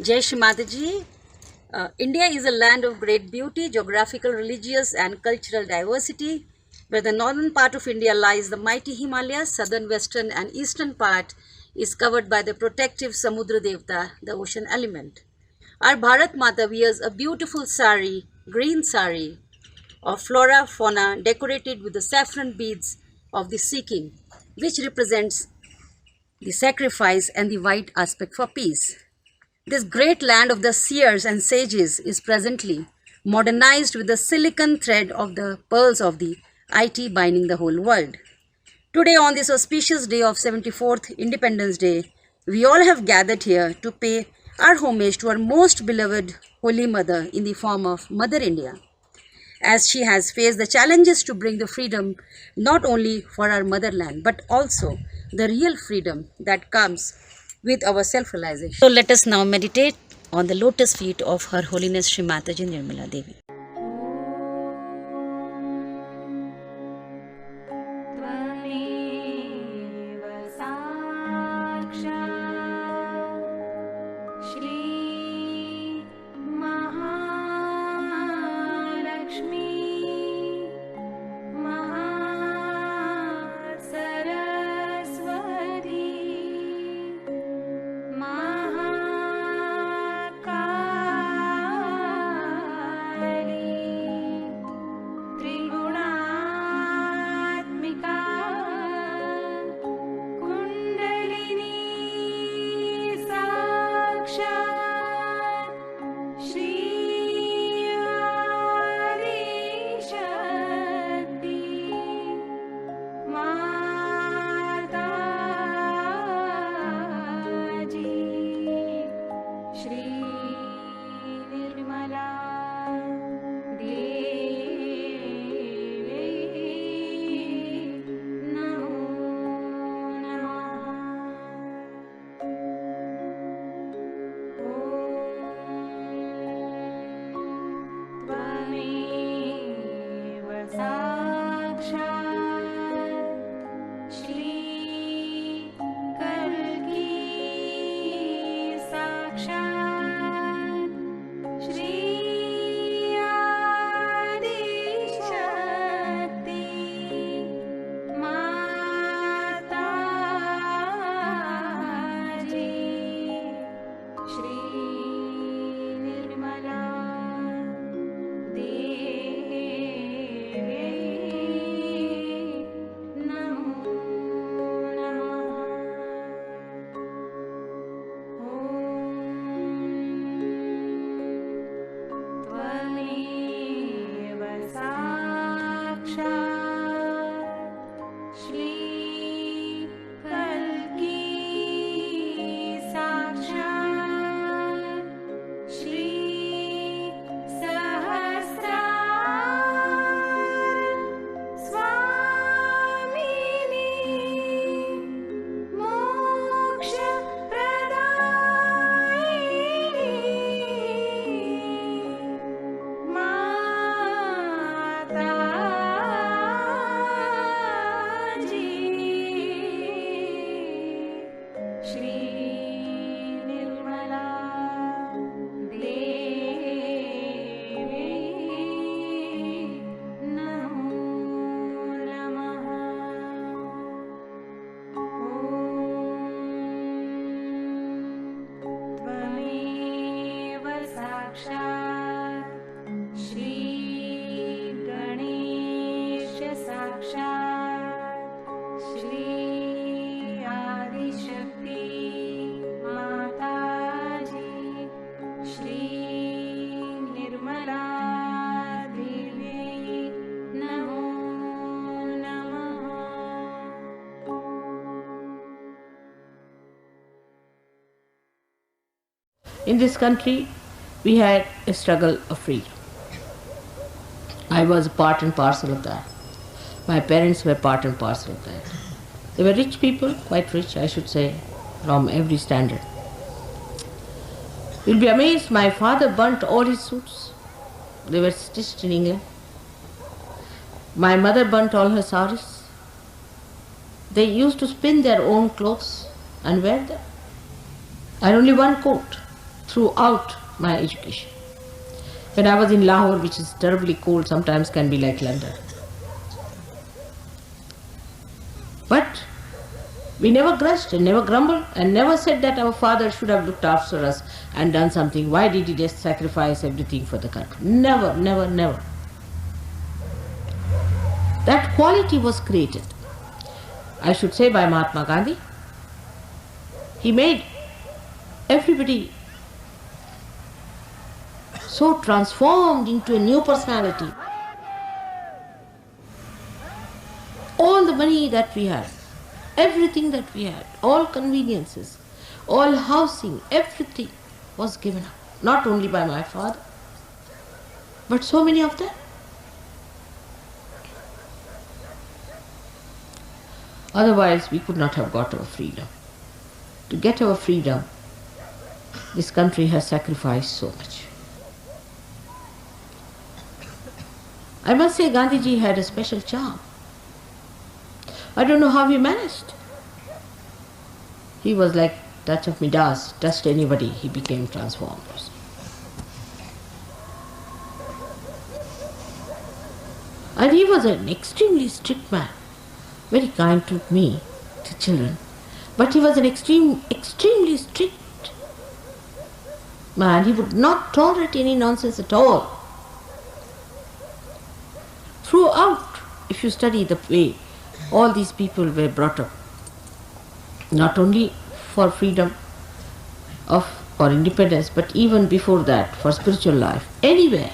Jai Shri Mataji. India is a land of great beauty, geographical, religious, and cultural diversity. Where the northern part of India lies the mighty Himalayas, southern, western, and eastern part is covered by the protective Samudra Devta, the ocean element. Our Bharat Mata wears a beautiful sari, green sari, of flora fauna decorated with the saffron beads of the sea king, which represents the sacrifice and the white aspect for peace. This great land of the seers and sages is presently modernized with the silicon thread of the pearls of the IT binding the whole world. Today, on this auspicious day of 74th Independence Day, we all have gathered here to pay our homage to our most beloved Holy Mother in the form of Mother India, as she has faced the challenges to bring the freedom not only for our motherland but also the real freedom that comes with our self-realization. So let us now meditate on the lotus feet of Her Holiness Shri Mataji Nirmala Devi. In this country, we had a struggle of freedom. I was part and parcel of that. My parents were part and parcel of that. They were rich people, quite rich, I should say, from every standard. You'll be amazed, my father burnt all his suits. They were stitched in England. My mother burnt all her saris. They used to spin their own clothes and wear them. I had only one coat. throughout my education. When I was in Lahore, which is terribly cold, sometimes can be like London. But we never grudged and never grumbled and never said that our father should have looked after us and done something. Why did he just sacrifice everything for the country? Never, never, never. That quality was created, I should say, by Mahatma Gandhi. He made everybody so transformed into a new personality. All the money that we had, everything that we had, all conveniences, all housing, everything was given up. Not only by my father, but so many of them. Otherwise, we could not have got our freedom. To get our freedom, this country has sacrificed so much. I must say Gandhiji had a special charm. I don't know how he managed. He was like touch of Midas, touched anybody, he became transformed. And he was an extremely strict man, very kind to me, to children. But he was an extremely strict man. He would not tolerate any nonsense at all. Throughout, if you study the way all these people were brought up, not only for freedom or independence, but even before that, for spiritual life, anywhere,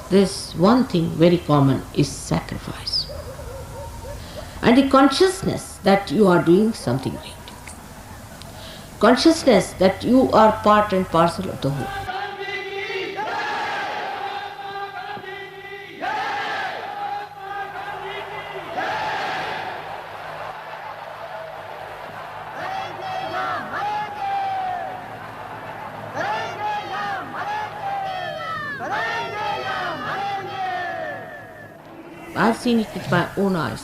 there's one thing very common is sacrifice. And the consciousness that you are doing something great. Consciousness that you are part and parcel of the whole. I've seen it with my own eyes.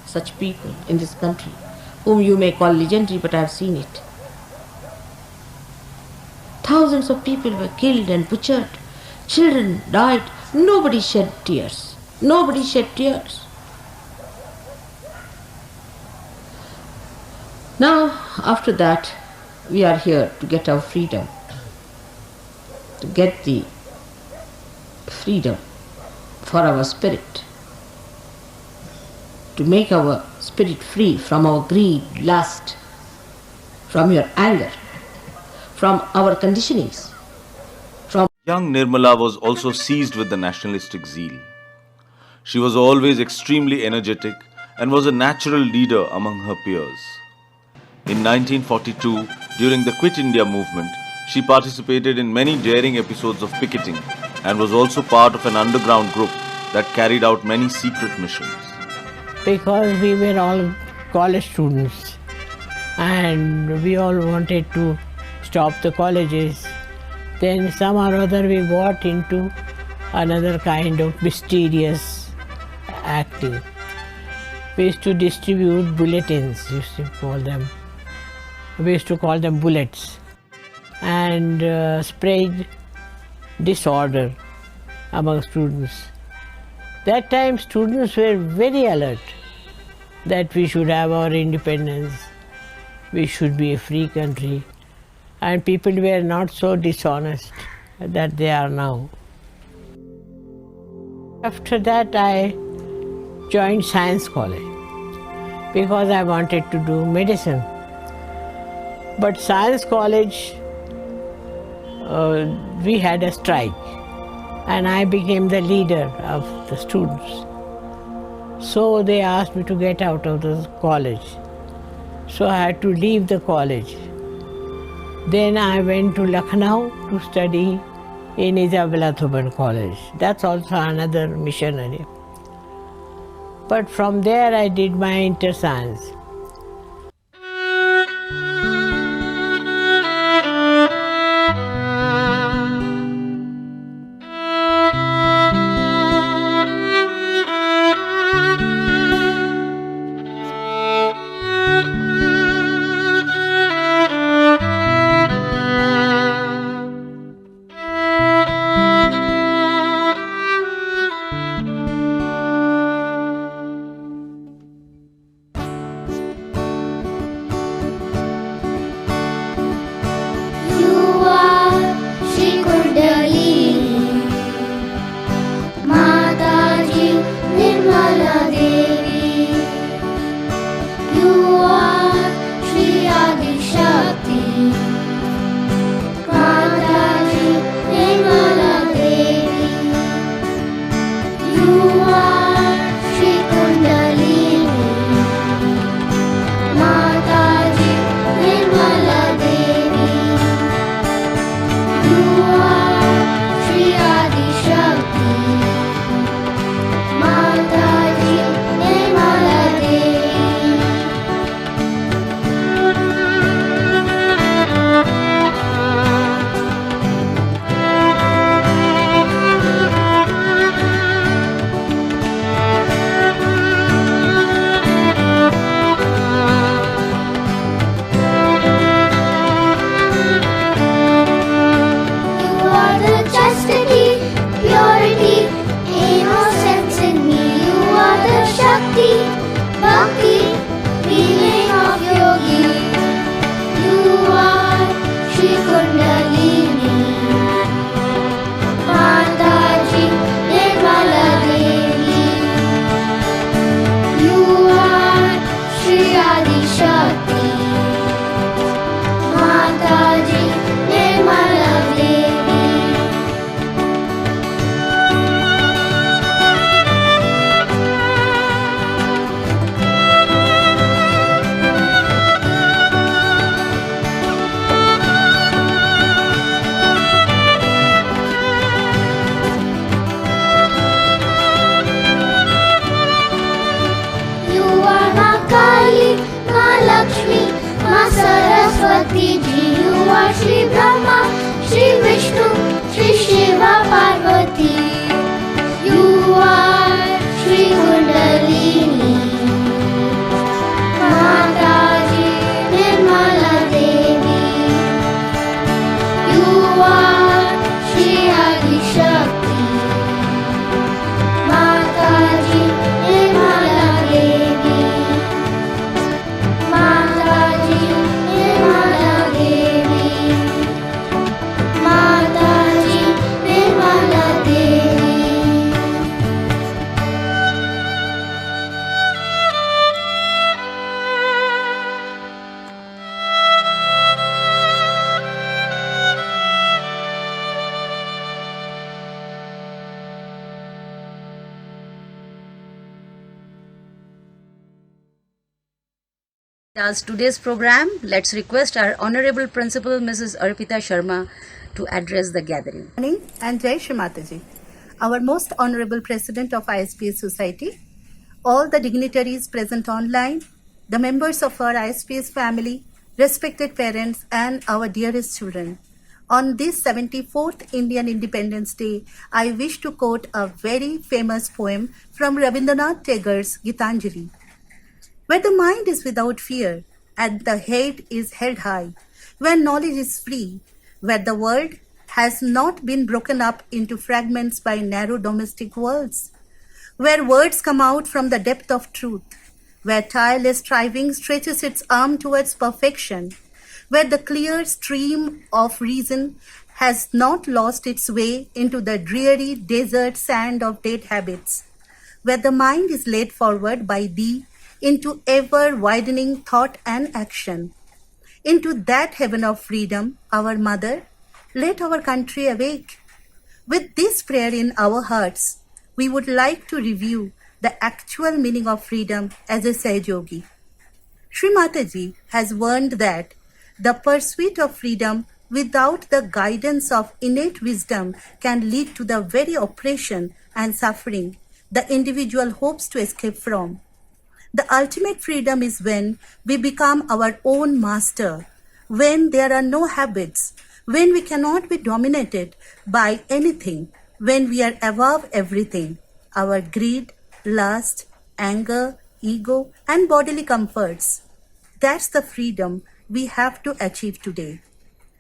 Such people in this country, whom you may call legendary, but I've seen it. Thousands of people were killed and butchered. Children died. Nobody shed tears. Nobody shed tears. Now, after that, we are here to get our freedom. To get the freedom for our spirit. To make our spirit free from our greed, lust, from your anger, from our conditionings, from... Young Nirmala was also seized with the nationalistic zeal. She was always extremely energetic and was a natural leader among her peers. In 1942, during the Quit India movement, she participated in many daring episodes of picketing and was also part of an underground group that carried out many secret missions. Because we were all college students and we all wanted to stop the colleges. Then somehow or other we got into another kind of mysterious acting. We used to distribute bulletins, used to call them. We used to call them bullets, and spread disorder among students. That time students were very alert that we should have our independence, we should be a free country, and people were not so dishonest that they are now. After that I joined Science College because I wanted to do medicine. But Science College, we had a strike and I became the leader of the students. So they asked me to get out of the college. So I had to leave the college. Then I went to Lucknow to study in Isabella Thuban College. That's also another missionary. But from there I did my inter-science. tu Shri Shiva Parvati. You are Shri Kundalini. Mataji Nirmala Devi. You are Shri Adi Shakti. Mataji Nirmala Devi. Mataji Nirmala Devi. Mataji Nirmala Devi. As today's program, let's request our Honorable Principal Mrs. Arpita Sharma to address the gathering. Morning and Jai Shri Mataji. Our most honorable President of ISPS Society, all the dignitaries present online, the members of our ISPS family, respected parents and our dearest children. On this 74th Indian Independence Day, I wish to quote a very famous poem from Rabindranath Tagore's Gitanjali. Where the mind is without fear and the head is held high, where knowledge is free, where the world has not been broken up into fragments by narrow domestic worlds, where words come out from the depth of truth, where tireless striving stretches its arm towards perfection, where the clear stream of reason has not lost its way into the dreary desert sand of dead habits, where the mind is led forward by thee into ever-widening thought and action. Into that heaven of freedom, our mother, let our country awake. With this prayer in our hearts, we would like to review the actual meaning of freedom as a Sage Yogi. Shri Mataji has warned that the pursuit of freedom without the guidance of innate wisdom can lead to the very oppression and suffering the individual hopes to escape from. The ultimate freedom is when we become our own master, when there are no habits, when we cannot be dominated by anything, when we are above everything, our greed, lust, anger, ego, and bodily comforts. That's the freedom we have to achieve today.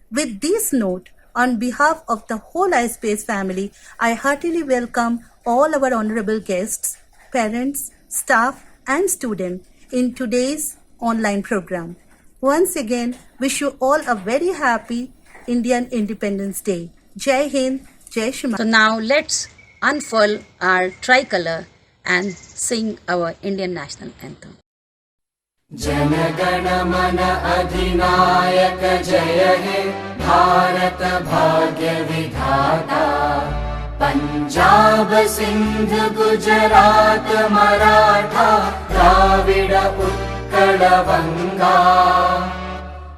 With this note, on behalf of the whole iSpace family, I heartily welcome all our honorable guests, parents, staff, and students in today's online program. Once again, wish you all a very happy Indian Independence Day. Jai Hind, Jai Shri So now let's unfurl our tricolor and sing our Indian national anthem. जनगण मन अधिनायक जय हे भारत भाग्य विधाता पंजाब सिंध गुजरात मराठा द्राविड उत्कल बंगा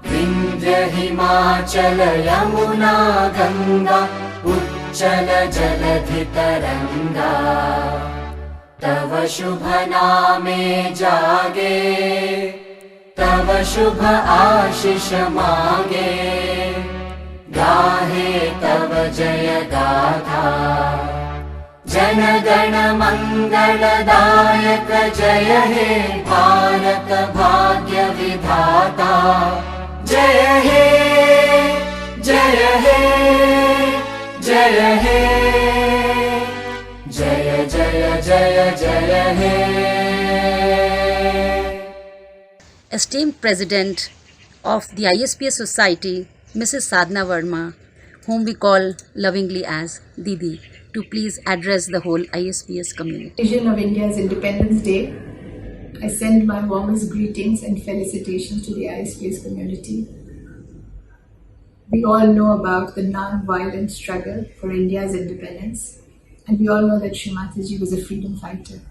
विंध्य हिमाचल यमुना गंगा उच्चल जलधि तरंगा तव शुभ नामे जागे तव शुभ आशीष मागे गाहे तव जय गाथा जन गण मंगलदायक जय हे भारत भाग्य विधाता जय हे जय हे जय हे जय जय जय जय हे Esteemed President of the ISPS Society, Mrs. Sadhna Verma, whom we call lovingly as Didi, to please address the whole ISPS community. Occasion of India's Independence Day, I send my warmest greetings and felicitations to the ISPS community. We all know about the non-violent struggle for India's independence, and we all know that Shri Mataji was a freedom fighter.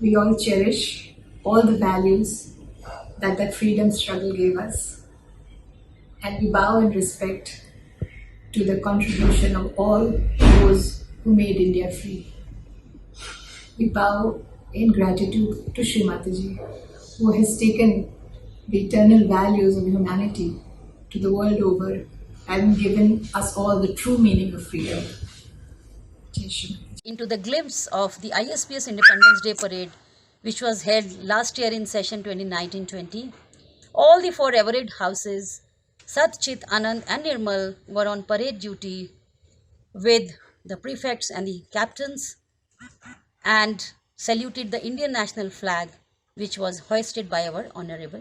We all cherish all the values that freedom struggle gave us, and we bow in respect to the contribution of all those who made India free. We bow in gratitude to Shri Mataji, who has taken the eternal values of humanity to the world over and given us all the true meaning of freedom. Jai Shri. Into the glimpse of the ISPS Independence Day Parade, which was held last year in session 2019-20. All the 4 Everett houses, Sat, Chit, Anand and Nirmal were on parade duty with the prefects and the captains and saluted the Indian national flag, which was hoisted by our Honorable.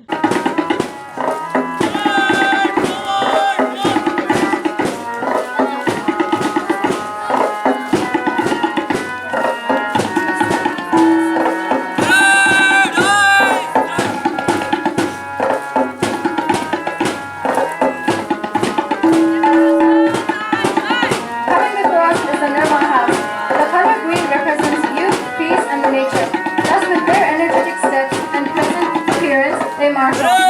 Coming before us is the Nirmal House. The color green represents youth, peace, and nature. Thus, with their energetic steps and present appearance, they march on.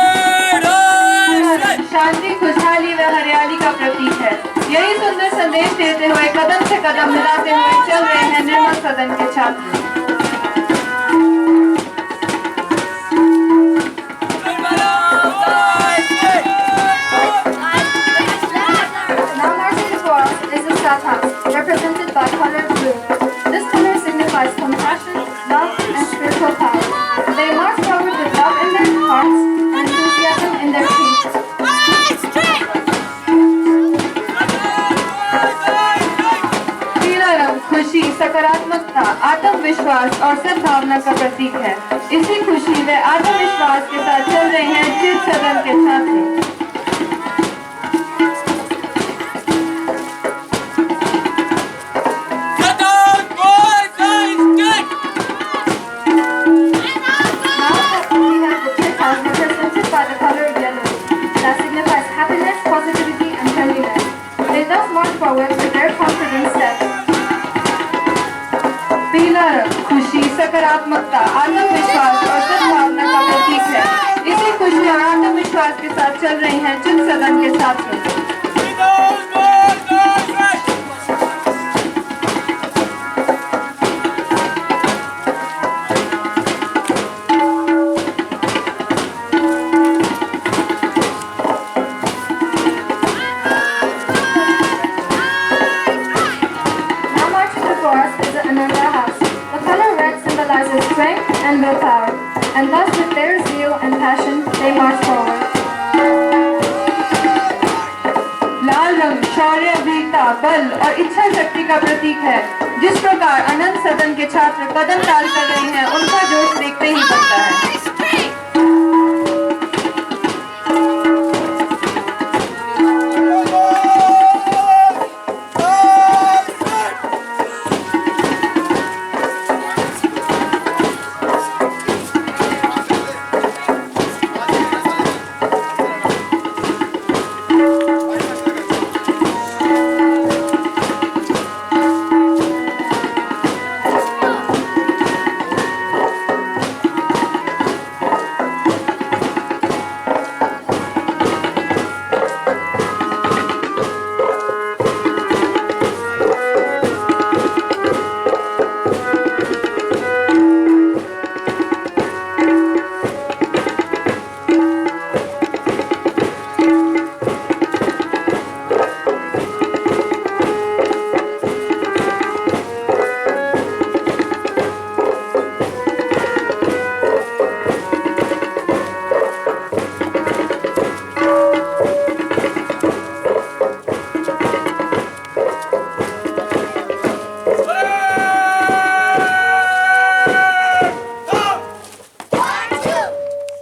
शांति, खुशहाली व हरियाली का प्रतीक है। यही सुंदर संदेश देते हुए कदम से कदम मिलाते हुए चल रहे हैं निर्मल सदन के छात्र। Now marching before us is the Sat House, represented by color blue. This color signifies compassion, love, and spiritual power. They march forward with love in their hearts and enthusiasm in their feet. पीला रंग खुशी, सकारात्मकता, आत्मविश्वास और सद्भावना का प्रतीक है। इसी खुशी व आत्मविश्वास के साथ चल रहे हैं चित सदन के छात्र। खुशी, सकारात्मकता, आत्मविश्वास और सद्भावना का प्रतीक है। इसी खुशी और आत्मविश्वास के साथ चल रहे हैं चित सदन के छात्र। And willpower, and thus with their zeal and passion, they march forward. लाल रंग शौर्य, वीरता, बल और इच्छा शक्ति का प्रतीक है। जिस प्रकार अनंत सदन के छात्र कदम ताल कर रहे हैं, उनका जोश देखते ही बनता है।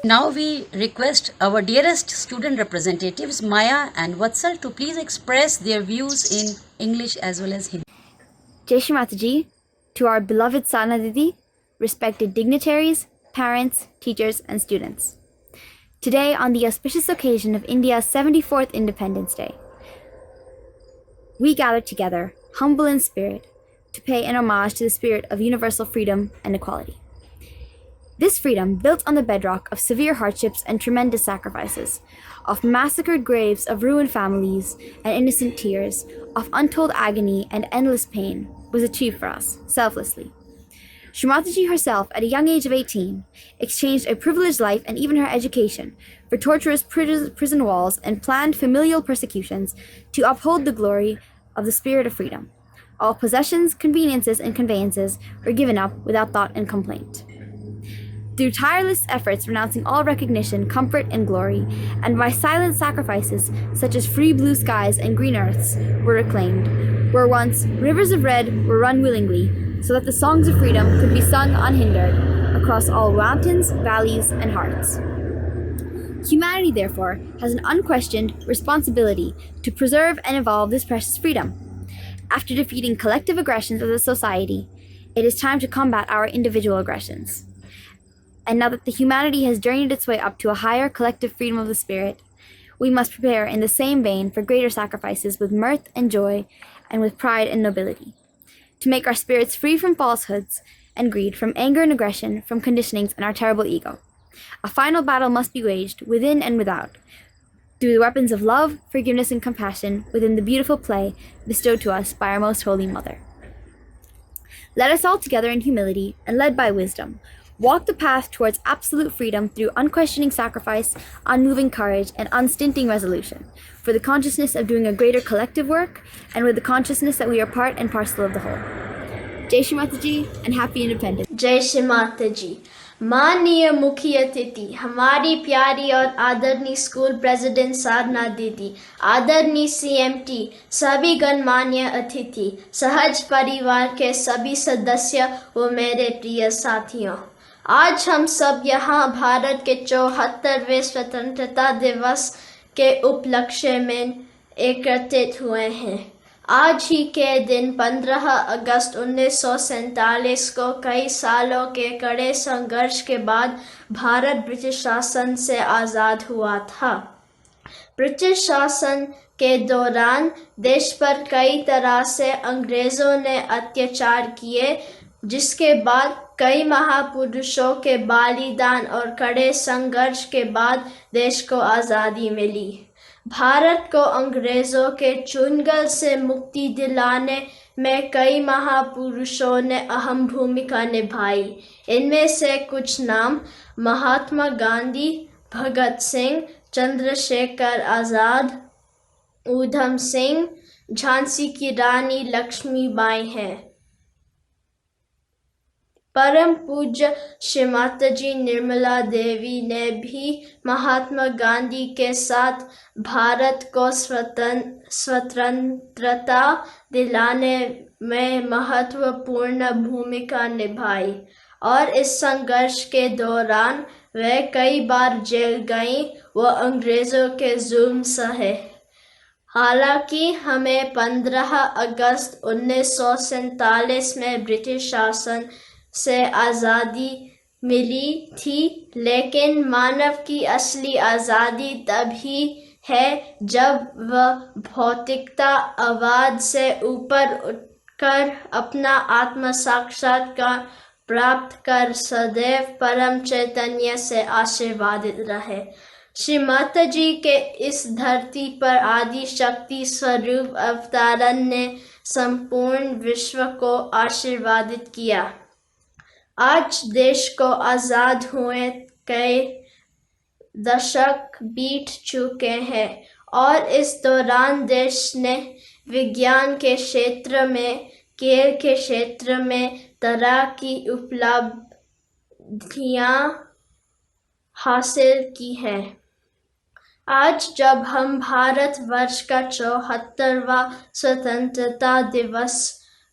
Now we request our dearest student representatives Maya and Vatsal to please express their views in English as well as Hindi. Jai Shri Mataji, to our beloved Sadhana Didi, respected dignitaries, parents, teachers, and students. Today, on the auspicious occasion of India's 74th Independence Day, we gather together, humble in spirit, to pay an homage to the spirit of universal freedom and equality. This freedom, built on the bedrock of severe hardships and tremendous sacrifices, of massacred graves of ruined families and innocent tears, of untold agony and endless pain, was achieved for us, selflessly. Shrimati herself, at a young age of 18, exchanged a privileged life and even her education for torturous prison walls and planned familial persecutions to uphold the glory of the spirit of freedom. All possessions, conveniences, and conveyances were given up without thought and complaint. Through tireless efforts renouncing all recognition, comfort, and glory, and by silent sacrifices such as free blue skies and green earths were reclaimed, where once rivers of red were run willingly, so that the songs of freedom could be sung unhindered across all mountains, valleys, and hearts. Humanity, therefore, has an unquestioned responsibility to preserve and evolve this precious freedom. After defeating collective aggressions of the society, it is time to combat our individual aggressions. And now that the humanity has journeyed its way up to a higher collective freedom of the spirit, we must prepare in the same vein for greater sacrifices with mirth and joy and with pride and nobility, to make our spirits free from falsehoods and greed, from anger and aggression, from conditionings and our terrible ego. A final battle must be waged within and without, through the weapons of love, forgiveness, and compassion within the beautiful play bestowed to us by our most holy Mother. Let us all together in humility and led by wisdom walk the path towards absolute freedom through unquestioning sacrifice, unmoving courage, and unstinting resolution, for the consciousness of doing a greater collective work, and with the consciousness that we are part and parcel of the whole. Jai Shri Mataji and happy independence. जय श्री माता जी। माननीय मुख्य अतिथि, हमारी प्यारी और आदरणीय school president साधना दीदी, आदरणीय CMT, सभी गणमान्य अतिथि, सहज परिवार के सभी सदस्य व मेरे प्रिय साथियों, आज हम सब यहाँ भारत के 74वें स्वतंत्रता दिवस के उपलक्ष्य में एकत्रित हुए हैं। आज ही के दिन 15 अगस्त 1947 को कई सालों के कड़े संघर्ष के बाद भारत ब्रिटिश शासन से आज़ाद हुआ था। ब्रिटिश शासन के दौरान देश पर कई तरह से अंग्रेज़ों ने अत्याचार किए, जिसके बाद कई महापुरुषों के बलिदान और कड़े संघर्ष के बाद देश को आज़ादी मिली। भारत को अंग्रेज़ों के चुंगल से मुक्ति दिलाने में कई महापुरुषों ने अहम भूमिका निभाई। इनमें से कुछ नाम महात्मा गांधी, भगत सिंह, चंद्रशेखर आज़ाद, ऊधम सिंह, झांसी की रानी लक्ष्मीबाई हैं। परम पूज्य श्री माताजी निर्मला देवी ने भी महात्मा गांधी के साथ भारत को स्वतंत्रता दिलाने में महत्वपूर्ण भूमिका निभाई और इस संघर्ष के दौरान वे कई बार जेल गईं व अंग्रेज़ों के जुल्म सहे। हालांकि हमें 15 अगस्त 1947 में ब्रिटिश शासन से आज़ादी मिली थी, लेकिन मानव की असली आज़ादी तभी है जब वह भौतिकतावाद से ऊपर उठकर अपना आत्म साक्षात्कार प्राप्त कर सदैव परम चैतन्य से आशीर्वादित रहे। श्री माता जी के इस धरती पर आदि शक्ति स्वरूप अवतारण ने संपूर्ण विश्व को आशीर्वादित किया। आज देश को आज़ाद हुए कई दशक बीत चुके हैं और इस दौरान देश ने विज्ञान के क्षेत्र में, खेल के क्षेत्र में तरह की उपलब्धियां हासिल की हैं। आज जब हम भारतवर्ष का 74वां स्वतंत्रता दिवस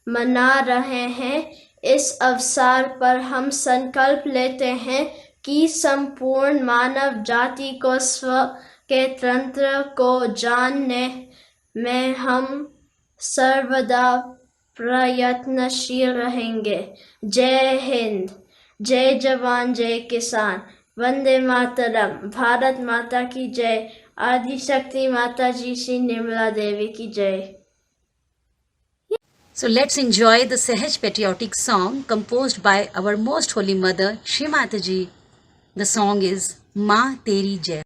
मना रहे हैं, इस अवसर पर हम संकल्प लेते हैं कि संपूर्ण मानव जाति को स्व के तंत्र को जानने में हम सर्वदा प्रयत्नशील रहेंगे। जय हिंद, जय जवान, जय किसान, वंदे मातरम, भारत माता की जय, आदिशक्ति माता जी श्री निर्मला देवी की जय। So let's enjoy the Sahaj patriotic song composed by our most holy mother, Shri Mataji. The song is Ma Teri Jai.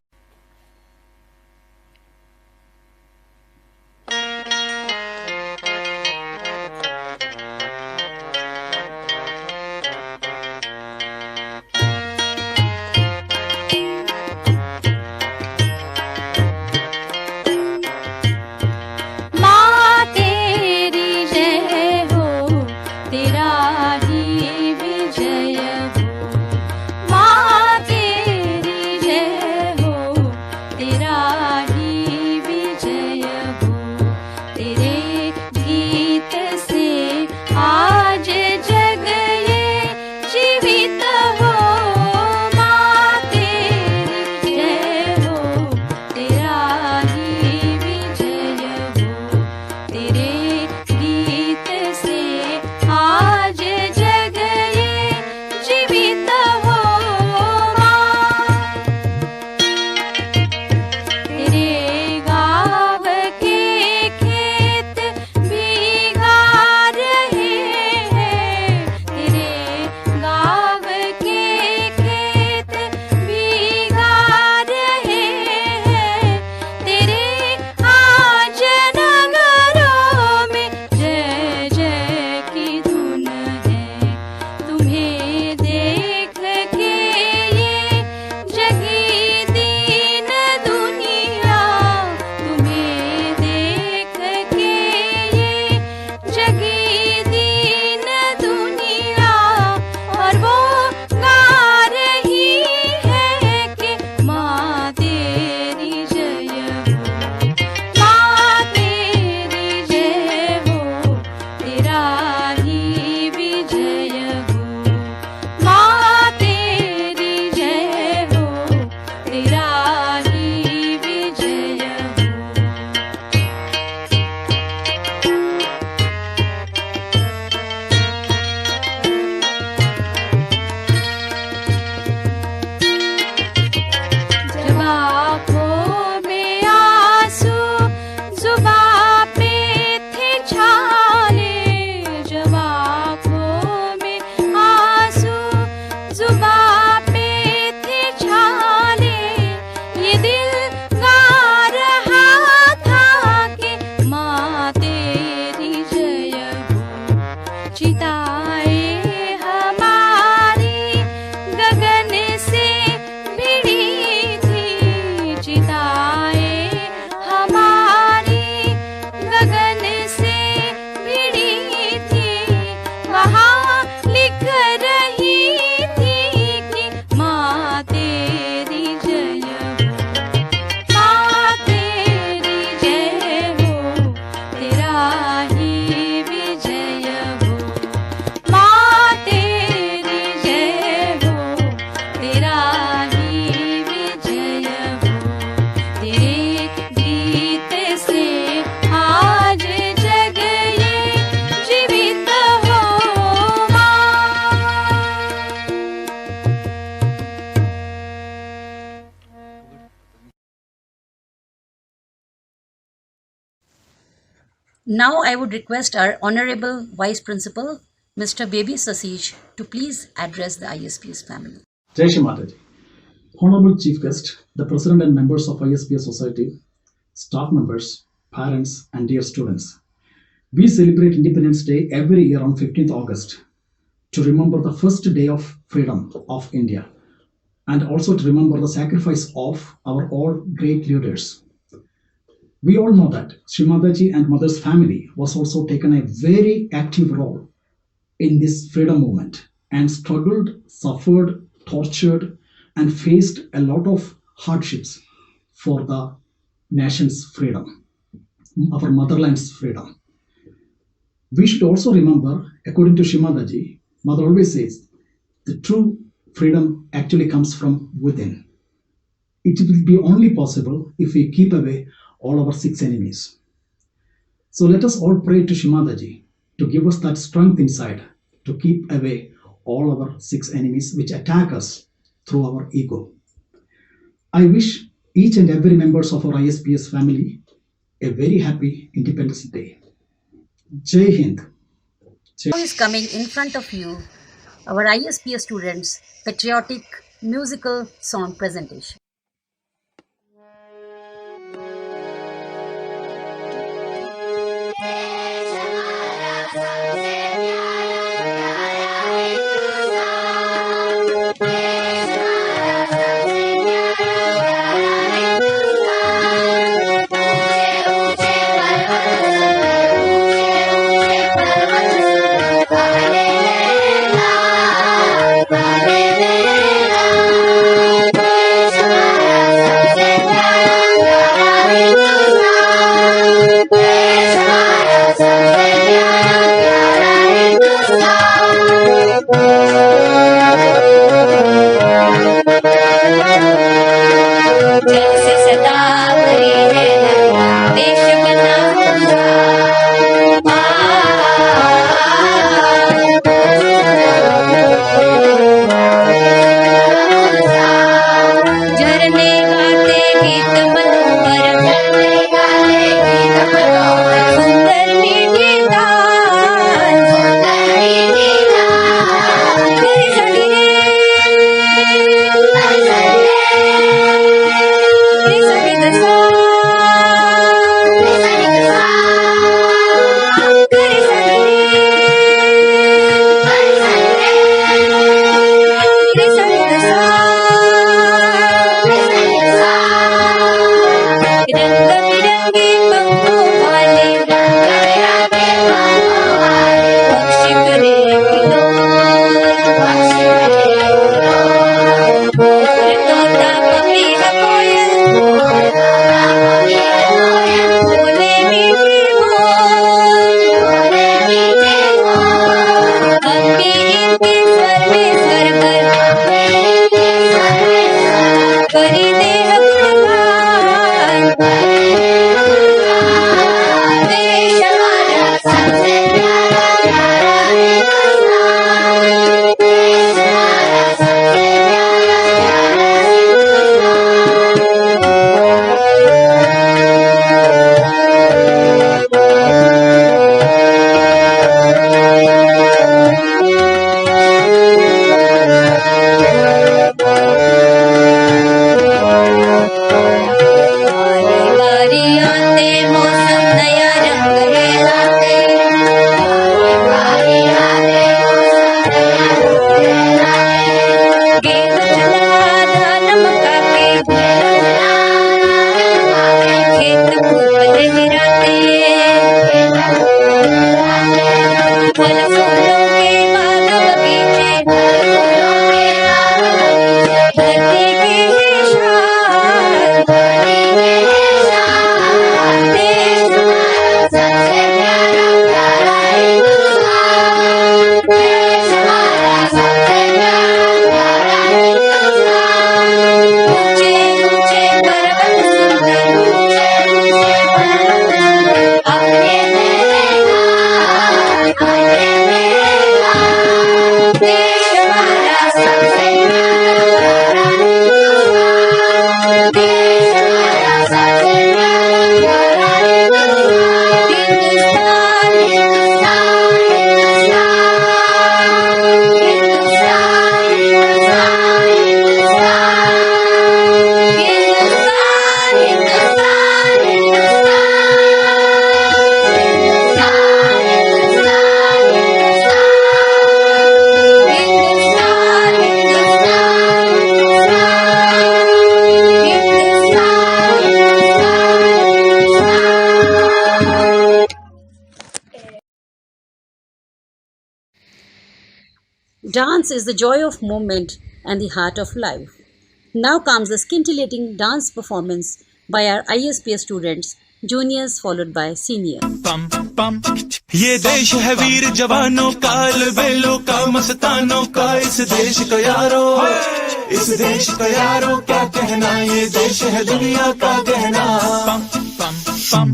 Now I would request our Honorable Vice Principal, Mr. Baby Sasij, to please address the ISPS family. Jai Shri Mataji. Honorable Chief Guest, the President and members of ISPS Society, staff members, parents, and dear students. We celebrate Independence Day every year on 15th August to remember the first day of freedom of India and also to remember the sacrifice of our all great leaders. We all know that Shri Mataji and Mother's family was also taken a very active role in this freedom movement and struggled, suffered, tortured, and faced a lot of hardships for the nation's freedom, our motherland's freedom. We should also remember, according to Shri Mataji, Mother always says, the true freedom actually comes from within. It will be only possible if we keep away all our six enemies. So let us all pray to Shri Mataji to give us that strength inside to keep away all our six enemies which attack us through our ego. I wish each and every members of our ISPS family a very happy Independence Day. Jai Hind. Now is coming in front of you our ISPS students' patriotic musical song presentation. Dance is the joy of movement and the heart of life. Now comes the scintillating dance performance by our ISPS students, juniors followed by seniors. पम पम ये देश है वीर जवानों का, अलबेलों का, मस्तानों का, इस देश का यारो, इस देश का यारो क्या कहना, ये देश है दुनिया का गहना। पम पम पम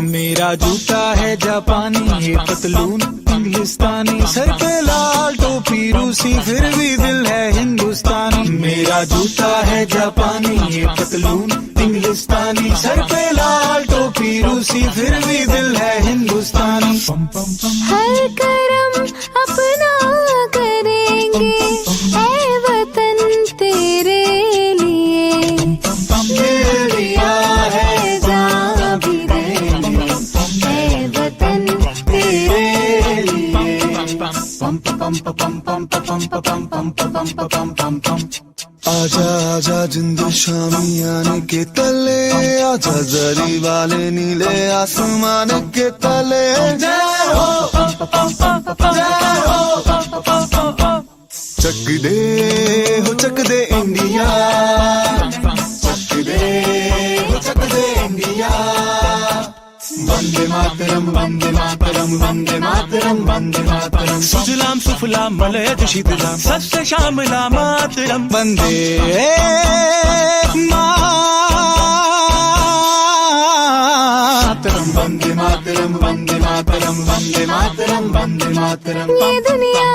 मेरा जूता है जापानी, ये पतलून इंग्लिस्तानी, सर पे लाल टोपी रूसी, फिर भी दिल है हिंदुस्तानी। मेरा जूता है जापानी, ये पतलून इंग्लिस्तानी, सर पे लाल टोपी रूसी, फिर भी दिल है हिंदुस्तानी। पम पम पम हर करम अपना करेंगे ऐ वतन तेरे लिए, दिल दिया है जान भी देंगे ऐ वतन तेरे लिए। पम पम पम पम पम पम पम पम पम पम पम आजा आजा जिंद शामी आने के तले, आजा जरी वाले नीले आसमान के तले। जय हो जय हो चक दे हो चक दे इंडिया, चक दे हो चक दे इंडिया। वंदे मातरम वंदे मातरम वंदे मातरम वंदे मातरम। सुजलाम सुफलाम मलयज शीतलाम सस्य श्यामलाम मातरम। वंदे मातरम वंदे मातरम वंदे मातरम वंदे मातरम वंदे मातरम। ये दुनिया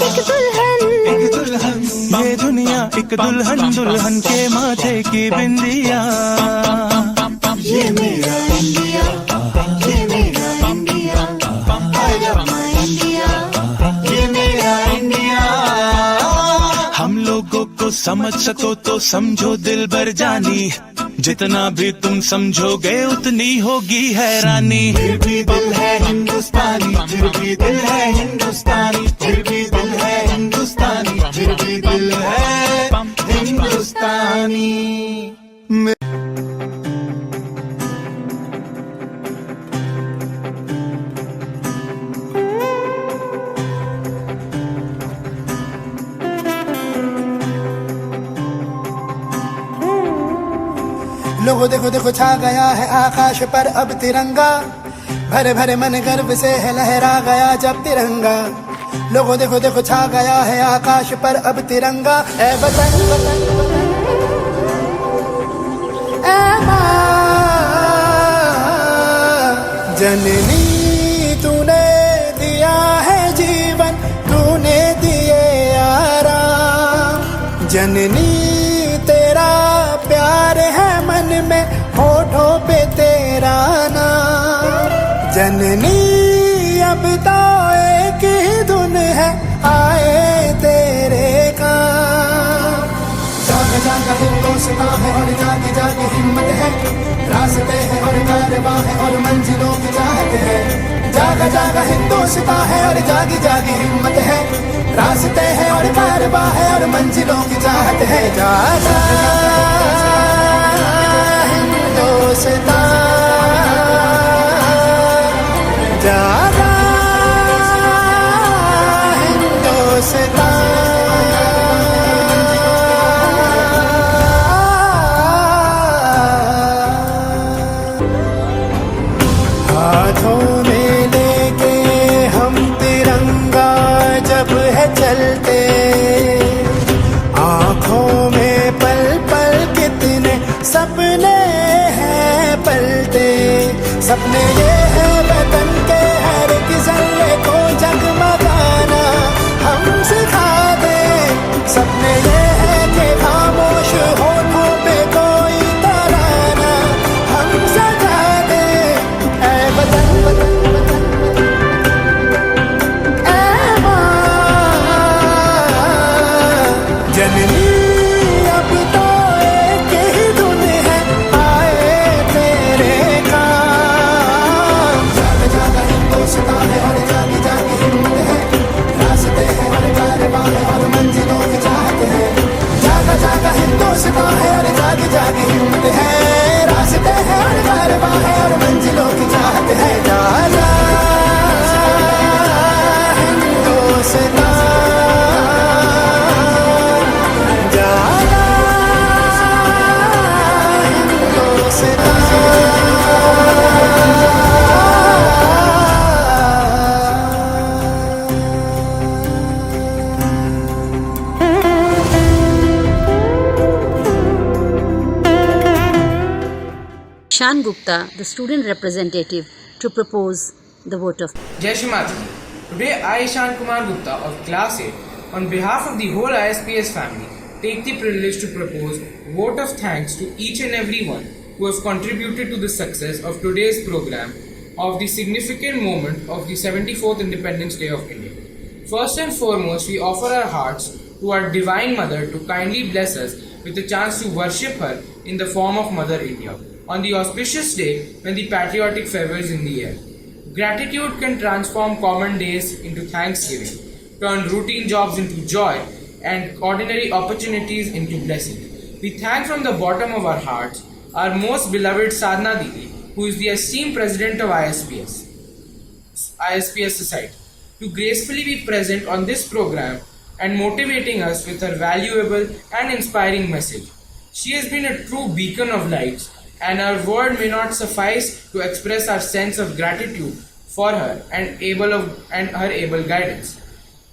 एक दुल्हन, एक दुल्हन, ये दुनिया एक दुल्हन, दुल्हन के माथे की बिंदिया। ये मेरा इंडिया, ये मेरा India, I love my India, ये मेरा इंडिया। हम लोगों को समझ सको तो समझो दिल भर जानी, जितना भी तुम समझोगे उतनी होगी हैरानी। फिर भी दिल है हिंदुस्तानी, फिर भी दिल है हिंदुस्तानी, फिर भी दिल है हिंदुस्तानी, फिर भी दिल है हिंदुस्तानी। लोगो देखो देखो छा गया है आकाश पर अब तिरंगा, भरे भरे मन गर्व से है लहरा गया जब तिरंगा। लोगो देखो देखो छा गया है आकाश पर अब तिरंगा। ऐ वतन ऐ माँ जननी, तूने दिया है जीवन, तूने दिए आराम। जननी तेरा प्यार है मन में, होठों पे तेरा नाम। जननी अब तो एक ही धुन है, आए तेरे काम। जाग जाग हिंदुस्तां है और जाग जाग हिम्मत है, रास्ते हैं और कारवां है और मंजिलों की चाहत है। जाग जाग हिंदुस्तां है और जाग जाग हिम्मत है, रास्ते हैं और कारवां है और मंजिलों की चाहत है। जागा हिंदुस्तां, जागा हिंदुस्तां। हाथों में लेके हम तिरंगा जब है चलते, आँखों में पल पल कितने सपने हैं पलते। सपने ये है वतन के हर एक जर्रे को जगमगाना, हम सिखा दे। सपने ये है कि खामोश होठों पे कोई तराना, हम सजा दे। ऐ वतन ऐ माँ जननी, अब तो एक ही धुन है, आए तेरे काम। Shan Gupta, the student representative, to propose the vote of. Jai Shri Mataji. Today I, Ishan Kumar Gupta of Class 8, on behalf of the whole ISPS family, take the privilege to propose vote of thanks to each and every one who have contributed to the success of today's program of the significant moment of the 74th Independence Day of India. First and foremost, we offer our hearts to our Divine Mother to kindly bless us with the chance to worship her in the form of Mother India on the auspicious day when the patriotic fervour is in the air. Gratitude can transform common days into thanksgiving, turn routine jobs into joy, and ordinary opportunities into blessing. We thank from the bottom of our hearts our most beloved Sadhna Didi, who is the esteemed president of ISPS Society, to gracefully be present on this program and motivating us with her valuable and inspiring message. She has been a true beacon of light, and our word may not suffice to express our sense of gratitude for her and her able guidance.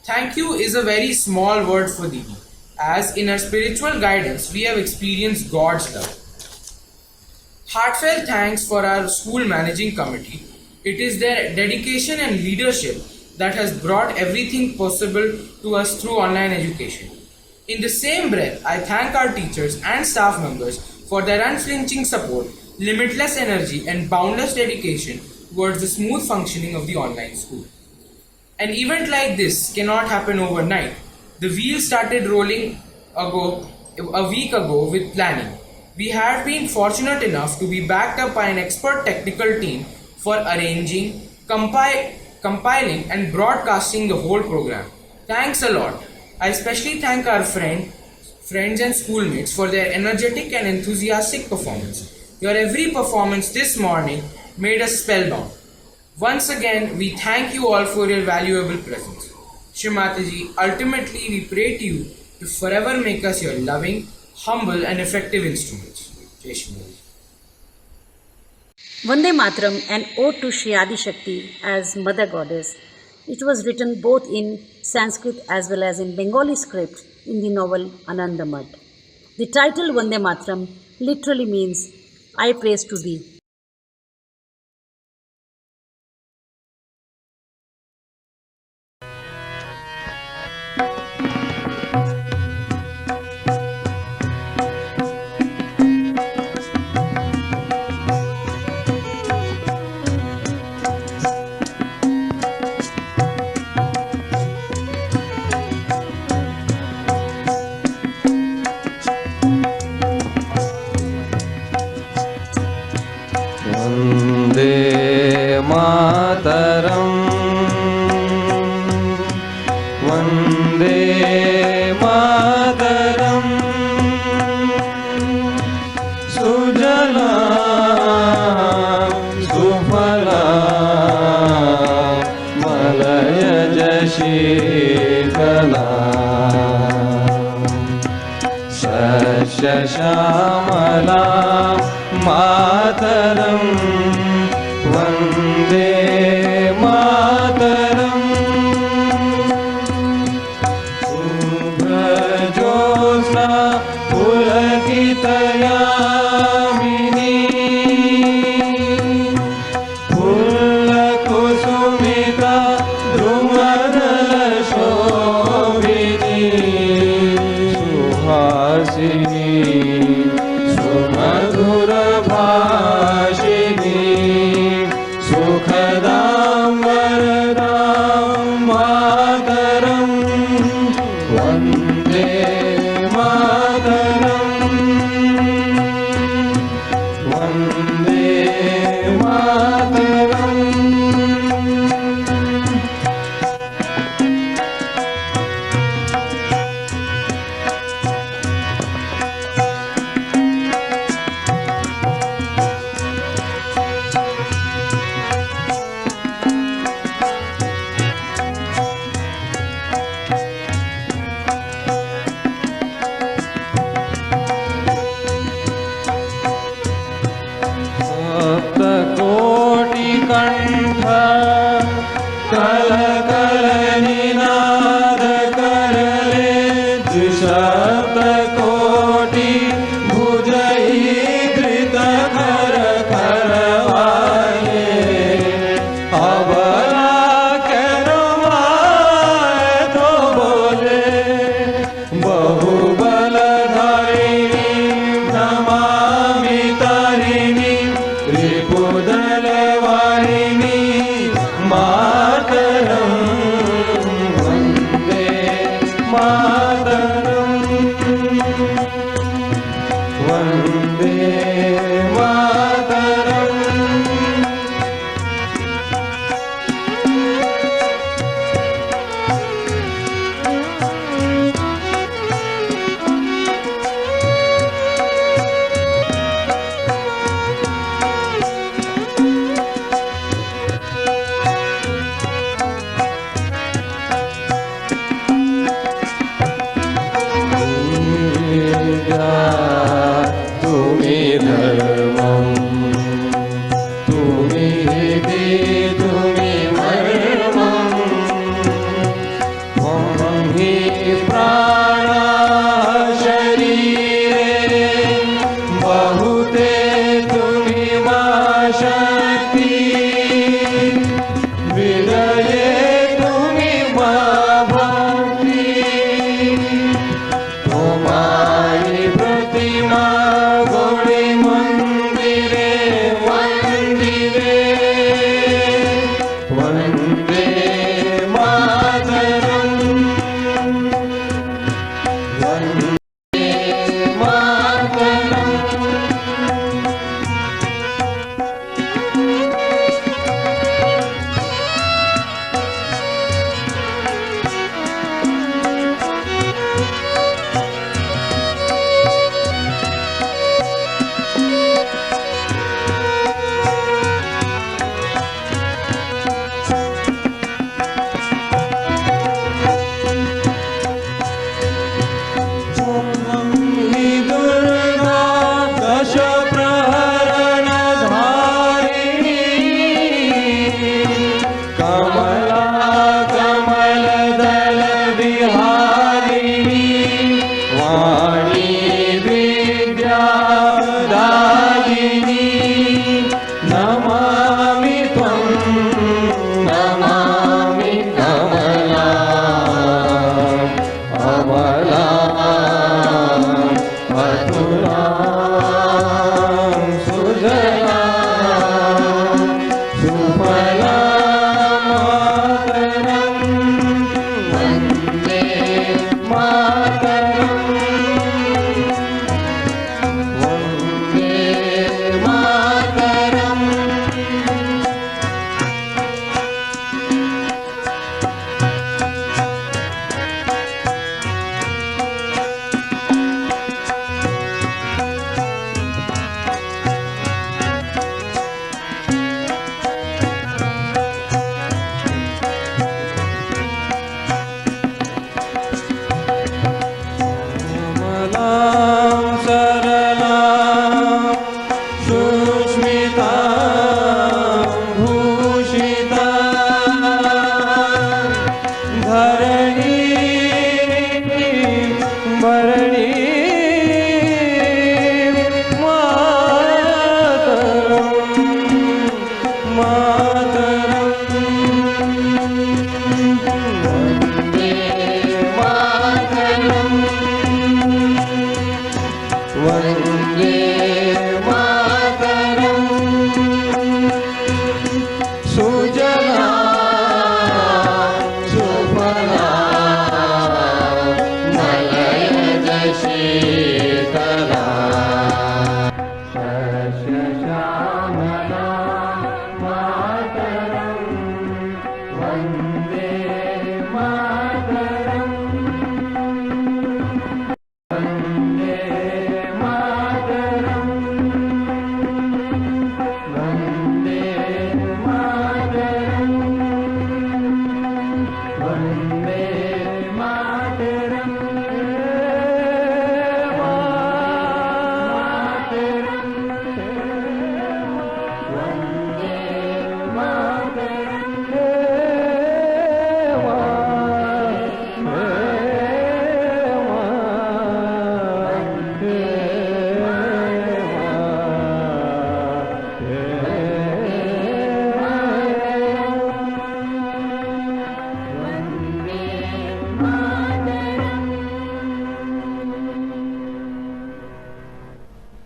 Thank you is a very small word for Didi, as in her spiritual guidance we have experienced God's love. Heartfelt thanks for our school managing committee. It is their dedication and leadership that has brought everything possible to us through online education. In the same breath, I thank our teachers and staff members for their unflinching support, limitless energy, and boundless dedication towards the smooth functioning of the online school. An event like this cannot happen overnight. The wheels started rolling a week ago with planning. We have been fortunate enough to be backed up by an expert technical team for arranging, compiling, and broadcasting the whole program. Thanks a lot. I especially thank our friends and schoolmates for their energetic and enthusiastic performance. Your every performance this morning made us spellbound. Once again, we thank you all for your valuable presence. Shri Mataji, ultimately we pray to you to forever make us your loving, humble and effective instruments. Jai Shri Mataji. Vande Mataram, an ode to Shri Adi Shakti as Mother Goddess. It was written both in Sanskrit as well as in Bengali script in the novel Anandamad. The title Vande Mataram literally means I praise to thee. Shyamala मातरम वंदे मातरम शुभ्रजोत्स्ना पुलकितयामिनी फुल्लकुसुमिता द्रुमदलशोभिनी सुहासिनी सुमधुरभाषिणी कमला कमलदल विहारिणी वाणी विद्यादायिनी नमामि त्वं नमामि कमला अमला अतुला सुजला सुफला मातरं वन्दे मातरं वन्दे मातरम् कमलां सरलां सुस्मितां भूषितां धरणीं भरणीं मातरं वन्दे मातरम् वन्दे मातरं सुजला सुफला मलयज शीतला शस्यश्यामला मातरं वन्दे